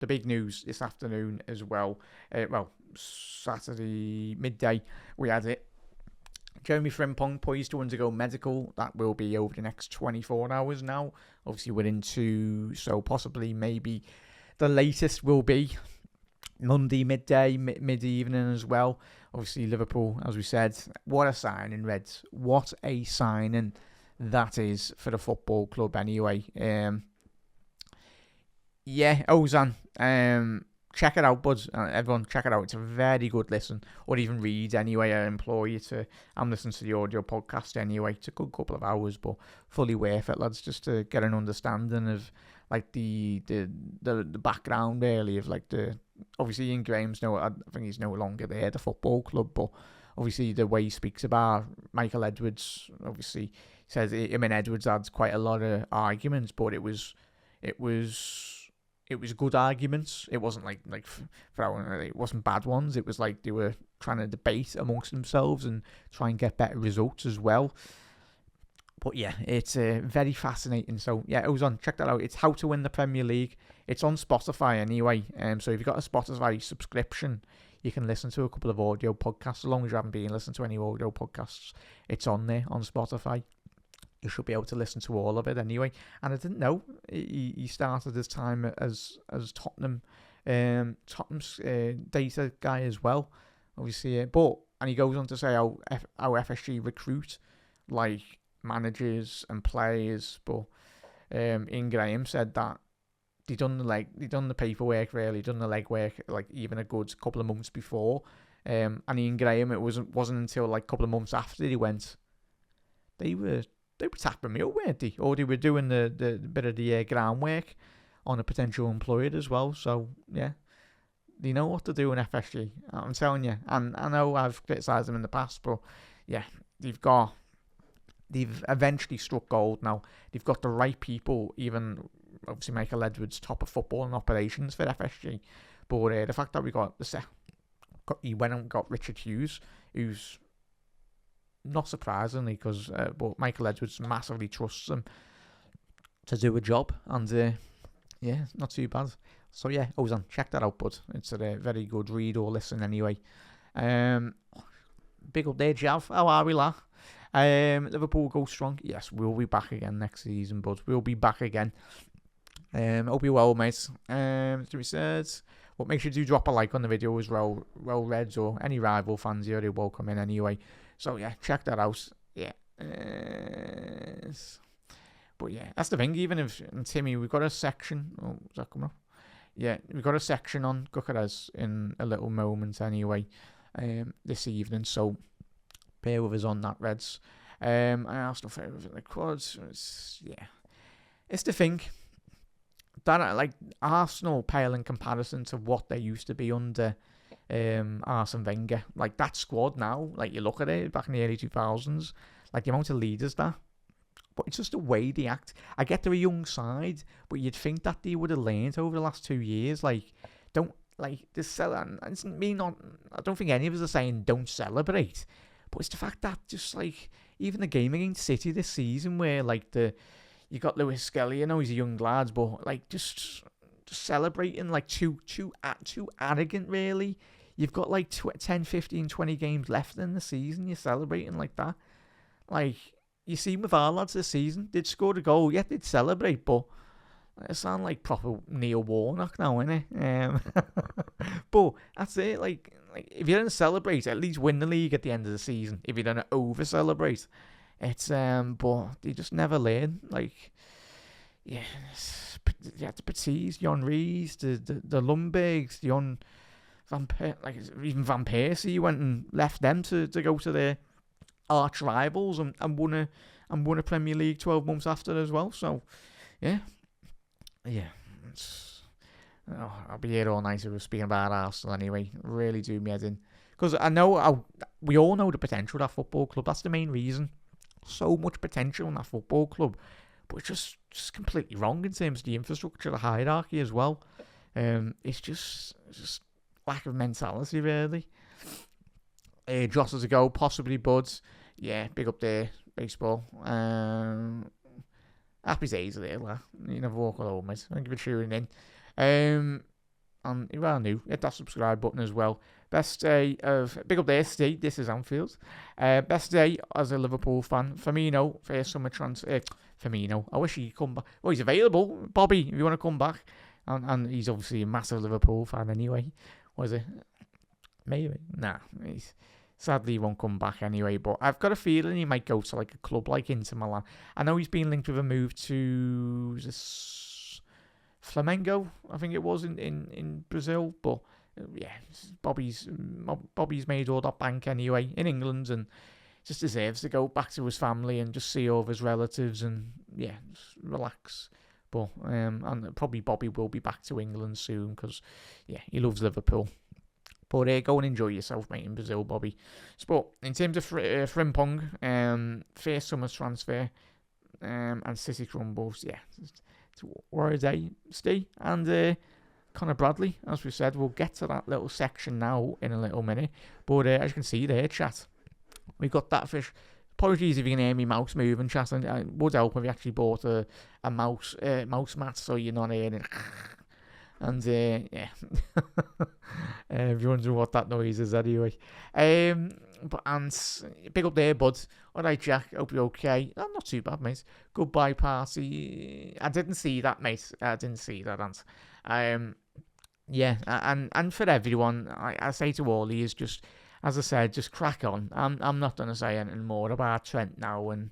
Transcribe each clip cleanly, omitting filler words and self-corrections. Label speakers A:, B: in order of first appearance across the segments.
A: the big news this afternoon as well. Saturday midday, we had it. Jeremy Frimpong poised to undergo medical. That will be over the next 24 hours now. Obviously, we're into, so possibly maybe the latest will be Monday midday, mid-evening as well. Obviously, Liverpool, as we said, what a signing, Reds. What a signing that is for the football club anyway. Ozan, check it out, buds. Everyone, check it out. It's a very good listen. Or even read anyway. I implore you to. I'm listening to the audio podcast anyway. It's a good couple of hours, but fully worth it, lads, just to get an understanding of like the background really of like the. Obviously, Ian Graham's I think he's no longer there, the football club, but obviously the way he speaks about Michael Edwards, obviously he says Edwards had quite a lot of arguments, but it was good arguments. It wasn't it wasn't bad ones. It was like they were trying to debate amongst themselves and try and get better results as well. But yeah, it's very fascinating. So yeah, Ozan, check that out. It's How to Win the Premier League. It's on Spotify anyway. So if you've got a Spotify subscription, you can listen to a couple of audio podcasts. As long as you haven't been listening to any audio podcasts, it's on there on Spotify. You should be able to listen to all of it anyway. And I didn't know he started his time as Tottenham's data guy as well. Obviously, and he goes on to say how FSG recruit like managers and players. But Ian Graham said that they done the paperwork really, done the legwork like even a good couple of months before. And Ian Graham, it wasn't until like a couple of months after he went, they were tapping me up, weren't they? Or they were doing the bit of the groundwork on a potential employer as well. So, yeah, they know what to do in FSG. I'm telling you. And I know I've criticised them in the past, but, yeah, they've eventually struck gold now. They've got the right people, even, obviously, Michael Edwards, top of football and operations for FSG. But the fact that he went and got Richard Hughes, who's... not surprisingly, but Michael Edwards massively trusts him to do a job, and not too bad. So yeah, Ozan, check that out, bud. It's a very good read or listen anyway. Big up there, Jav. How are we, la? Liverpool go strong. Yes, we'll be back again next season, bud. We'll be back again. Hope you're well, mate. To be said, but make sure to drop a like on the video as well, Reds or any rival fans here. You're welcome in anyway. So yeah, check that out. Yeah. But yeah, that's the thing. Even if, and Timmy, we've got a section. Oh, is that coming up? Yeah, we've got a section on Gukares in a little moment anyway, this evening. So bear with us on that, Reds. Arsenal favourite in the quads. It's the thing that like Arsenal pale in comparison to what they used to be under Arsene Wenger. Like that squad now, like you look at it back in the early 2000s, like the amount of leaders there. But it's just the way they act. I get they're a young side, but you'd think that they would have learned over the last 2 years. Like, don't, like, this selling. It's me not, I don't think any of us are saying don't celebrate. But it's the fact that just, like, even the game against City this season where, like, you got Lewis Skelly, I know he's a young lad, but, like, just celebrating, like, too arrogant, really. You've got, like, 10, 15, 20 games left in the season. You're celebrating like that. Like, you see with our lads this season, they'd scored a goal, yet they'd celebrate, but it sound like proper Neil Warnock now, innit? But that's it. Like if you don't celebrate, at least win the league at the end of the season. If you don't over celebrate, it's but they just never learn. Like the Petits, the Henrys, the Lundbergs, the even Van Persie went and left them to go to their arch rivals and won a Premier League 12 months after as well. So yeah. I'll be here all night if we're speaking about Arsenal anyway. Really do me head in, because I know we all know the potential of that football club. That's the main reason. So much potential in that football club, but it's just completely wrong in terms of the infrastructure, the hierarchy as well. It's just lack of mentality really. Joss as a go, possibly Buds. Yeah, big up there, baseball. Happy days there, lad. You never walk alone, mate. Thank you for tuning in. And if you are new, hit that subscribe button as well. Best day of... Big up there, Steve. This is Anfield. Best day as a Liverpool fan. Firmino, first summer transfer. Firmino. I wish he'd come back. Well, he's available. Bobby, if you want to come back. And he's obviously a massive Liverpool fan anyway. Was it? Maybe. Nah. Sadly, he won't come back anyway. But I've got a feeling he might go to like a club like Inter Milan. I know he's been linked with a move to Flamengo, I think it was, in Brazil. But yeah, Bobby's made all that bank anyway in England, and just deserves to go back to his family and just see all of his relatives and yeah, just relax. But and probably Bobby will be back to England soon because yeah, he loves Liverpool. But go and enjoy yourself, mate, in Brazil, Bobby. But in terms of Frimpong, first summer transfer, and City crumbles, yeah, where are they, Steve? And Connor Bradley, as we said, we'll get to that little section now in a little minute. But as you can see there, chat, we got that fish. Apologies if you can hear me mouse moving, chat. And it would help if you actually bought a mouse mat so you're not hearing it. And yeah, if you're wondering what that noise is anyway. But big up there, bud. All right, Jack. Hope you're okay. Oh, not too bad, mate. Goodbye party. I didn't see that, mate. I didn't see that, Ant. Yeah, and for everyone, I say to all, he is just, as I said, just crack on. I'm not gonna say anything more about Trent now, and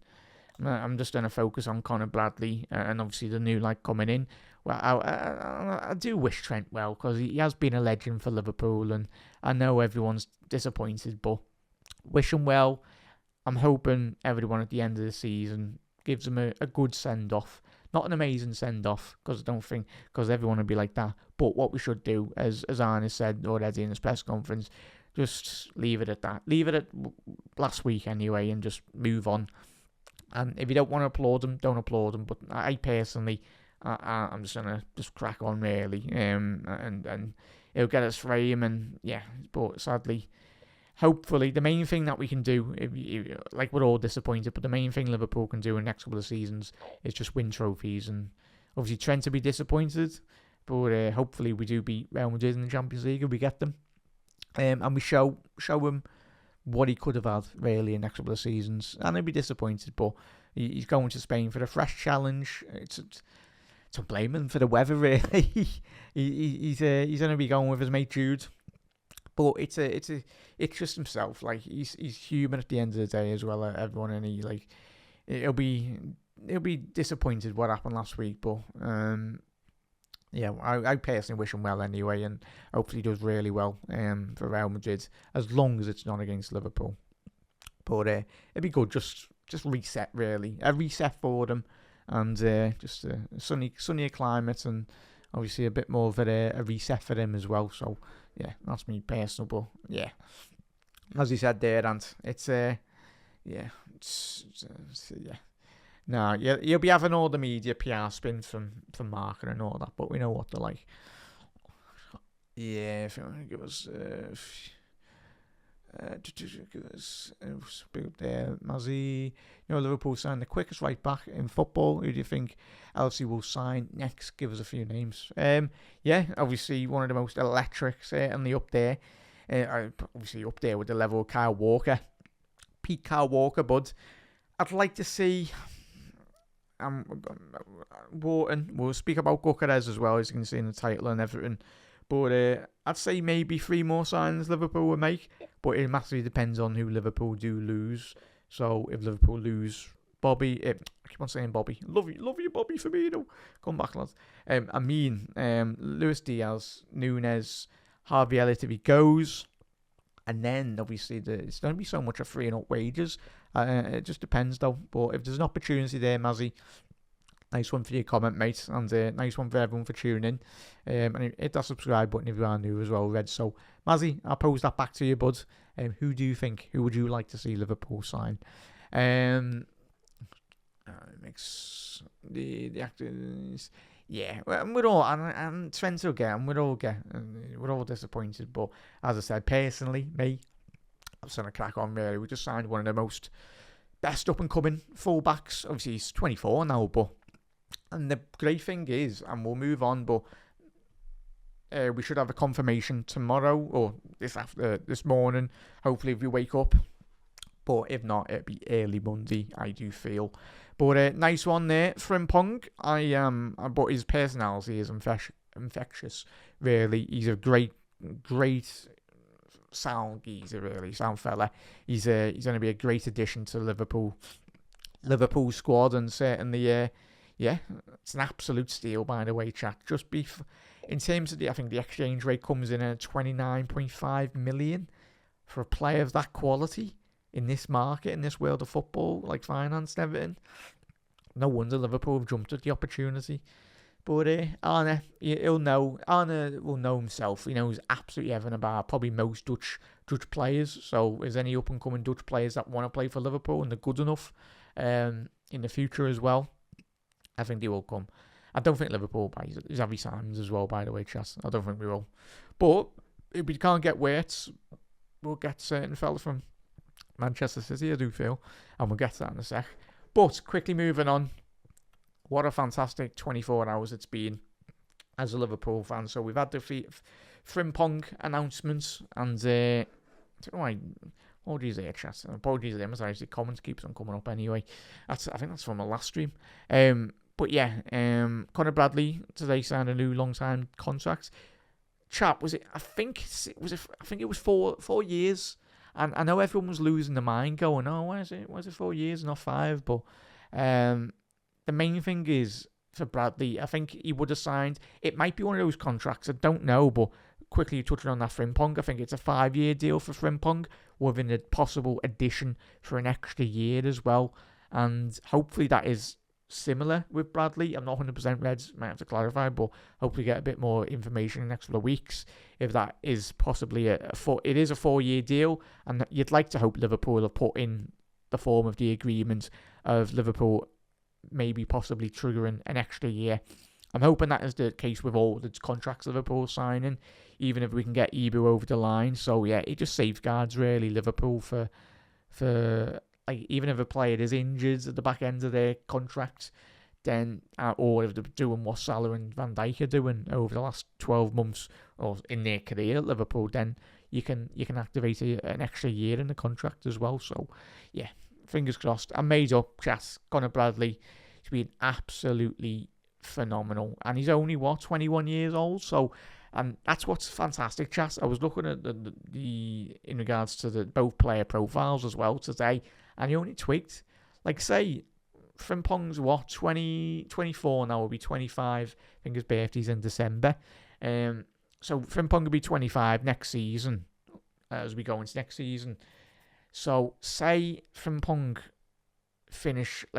A: I'm just gonna focus on Connor Bradley and obviously the new lad coming in. Well, I do wish Trent well because he has been a legend for Liverpool, and I know everyone's disappointed, but wish him well. I'm hoping everyone at the end of the season gives him a good send-off. Not an amazing send-off, because I don't think, because everyone would be like that. But what we should do, as Arne said already in his press conference, just leave it at that. Leave it at last week anyway, and just move on. And if you don't want to applaud him, don't applaud him. But I personally... I'm just gonna crack on really, and it'll get us frame, and yeah. But sadly, hopefully, the main thing that we can do, like we're all disappointed, but the main thing Liverpool can do in the next couple of seasons is just win trophies. And obviously, Trent will be disappointed, but hopefully we do beat Real Madrid in the Champions League and we get them, and we show him what he could have had really in the next couple of seasons, and he'll be disappointed, but he's going to Spain for a fresh challenge. To blame him for the weather, really. He's going to be going with his mate Jude, but it's just himself. Like he's human at the end of the day as well. Everyone, and he'll be disappointed what happened last week. But yeah, I personally wish him well anyway, and hopefully he does really well for Real Madrid, as long as it's not against Liverpool. But it'd be good, just reset really, a reset for them. And just a sunnier climate, and obviously a bit more of a reset for him as well. So yeah, that's me personal. But yeah, as you said there, and it's yeah, no, you'll be having all the media PR spin from Mark and all that, but we know what they're like. Yeah, if you want to give us big up there, Mazzy. Liverpool signed the quickest right back in football. Who do you think LC will sign next? Give us a few names. Yeah, obviously one of the most electric, certainly up there. Obviously up there with the level of Kyle Walker. Pete Kyle Walker, bud. I'd like to see Wharton. We'll speak about Gyökeres as well, as you can see in the title and everything. But I'd say maybe 3 more signings Liverpool will make. But it massively depends on who Liverpool do lose. So if Liverpool lose Bobby, I keep on saying Bobby. Love you, Bobby Firmino. Come back, lads. Luis Diaz, Nunes, Harvey Elliott if he goes. And then obviously it's going to be so much of freeing up wages. It just depends though. But if there's an opportunity there, Mazzy, nice one for your comment, mate, and nice one for everyone for tuning in. And hit that subscribe button if you are new as well, Red. So, Mazzy, I'll pose that back to you, bud. Who do you think? Who would you like to see Liverpool sign? Makes the actors. Yeah, we're all and Trent will get, and we're all disappointed. But as I said, personally, me, I'm just gonna crack on. Really, we just signed one of the most best up and coming fullbacks. Obviously, he's 24 now, but. And the great thing is, and we'll move on, but We should have a confirmation tomorrow or this morning. Hopefully, if we wake up. But if not, it'll be early Monday, I do feel. But nice one there, Frimpong. But his personality is infectious. Really, he's a great sound geezer. Really, sound fella. He's going to be a great addition to Liverpool squad, and certainly, it's an absolute steal, by the way, chat. In terms of I think the exchange rate comes in at 29.5 million for a player of that quality in this market, in this world of football, like finance and everything. No wonder Liverpool have jumped at the opportunity. But Arne, will know himself. He knows absolutely everything about probably most Dutch players. So is any up and coming Dutch players that want to play for Liverpool and they're good enough in the future as well, I think they will come. I don't think Liverpool buys Xavi Simons as well, by the way, Chas. I don't think we will. But if we can't get Wirtz, we'll get certain fella from Manchester City, I do feel. And we'll get to that in a sec. But quickly moving on. What a fantastic 24 hours it's been as a Liverpool fan. So we've had the Frimpong announcements. And I don't know why. Apologies there, chat. Apologies there. My comments keeps on coming up anyway. I think that's from the last stream. But yeah, Conor Bradley today signed a new long-time contract. Chap, I think it was 4 years. And I know everyone was losing their mind, going, "Oh, why is it 4 years, not 5?" But the main thing is for Bradley, I think he would have signed. It might be one of those contracts. I don't know, but quickly touching on that Frimpong, I think it's a 5-year deal for Frimpong with a possible addition for an extra year as well. And hopefully that is similar with Bradley. I'm not 100% Reds, might have to clarify, but hopefully get a bit more information in the next couple of weeks if that is possibly it is a 4-year deal, and you'd like to hope Liverpool have put in the form of the agreement of Liverpool maybe possibly triggering an extra year. I'm hoping that is the case with all the contracts Liverpool signing, even if we can get Ibu over the line. So yeah, it just safeguards really Liverpool for like, even if a player is injured at the back end of their contract, then or if they're doing what Salah and Van Dijk are doing over the last 12 months or in their career at Liverpool, then you can activate an extra year in the contract as well. So yeah, fingers crossed. I made up, chat. Conor Bradley, he's been absolutely phenomenal, and he's only 21 years old. So, and that's what's fantastic, chat. I was looking at the in regards to the both player profiles as well today, and he only tweaked, like, say, Frimpong's 24 now, will be 25. I think his birthday's in December. So Frimpong will be 25 next season, as we go into next season. So say Frimpong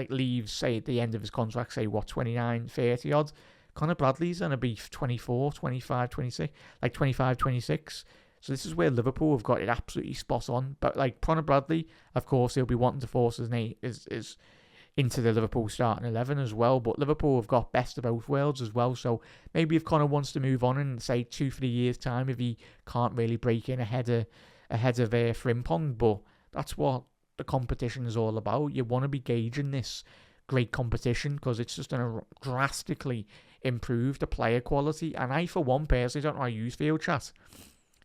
A: leaves, say, at the end of his contract, say, 29, 30 odd. Conor Bradley's going to be 24, 25, 26, like 25, 26. So this is where Liverpool have got it absolutely spot on. But like Conor Bradley, of course, he'll be wanting to force his name is into the Liverpool starting 11 as well. But Liverpool have got best of both worlds as well. So maybe if Conor wants to move on in, say, 2-3 years' time, if he can't really break in ahead of Frimpong. But that's what the competition is all about. You want to be gauging this great competition because it's just going to drastically improve the player quality. And I, for one, personally, don't know how you feel, chat.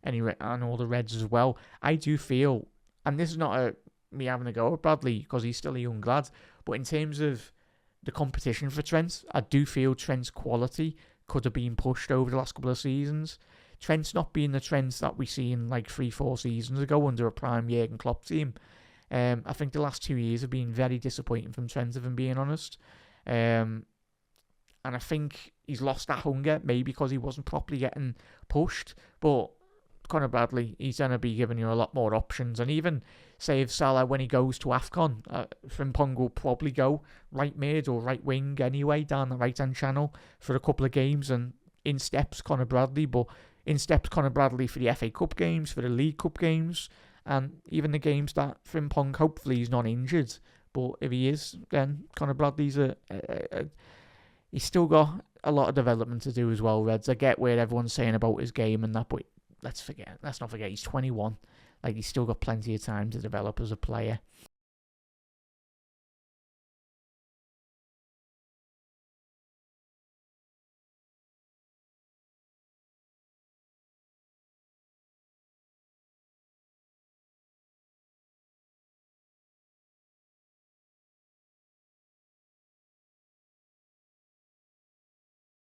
A: Anyway, and all the Reds as well. I do feel, and this is not me having a go at Bradley because he's still a young lad, but in terms of the competition for Trent, I do feel Trent's quality could have been pushed over the last couple of seasons. Trent's not been the Trent that we seen like 3-4 seasons ago under a prime Jurgen Klopp team. I think the last 2 years have been very disappointing from Trent, if I'm being honest. And I think he's lost that hunger, maybe because he wasn't properly getting pushed. But Conor Bradley, he's going to be giving you a lot more options. And even, say, if Salah, when he goes to AFCON, Frimpong will probably go right mid or right wing anyway, down the right-hand channel for a couple of games. And in steps Conor Bradley, but in steps Conor Bradley for the FA Cup games, for the League Cup games, and even the games that Frimpong, hopefully, he's not injured. But if he is, then Conor Bradley's he's still got a lot of development to do as well, Reds. I get where everyone's saying about his game and that, but let's not forget, he's 21. Like, he's still got plenty of time to develop as a player.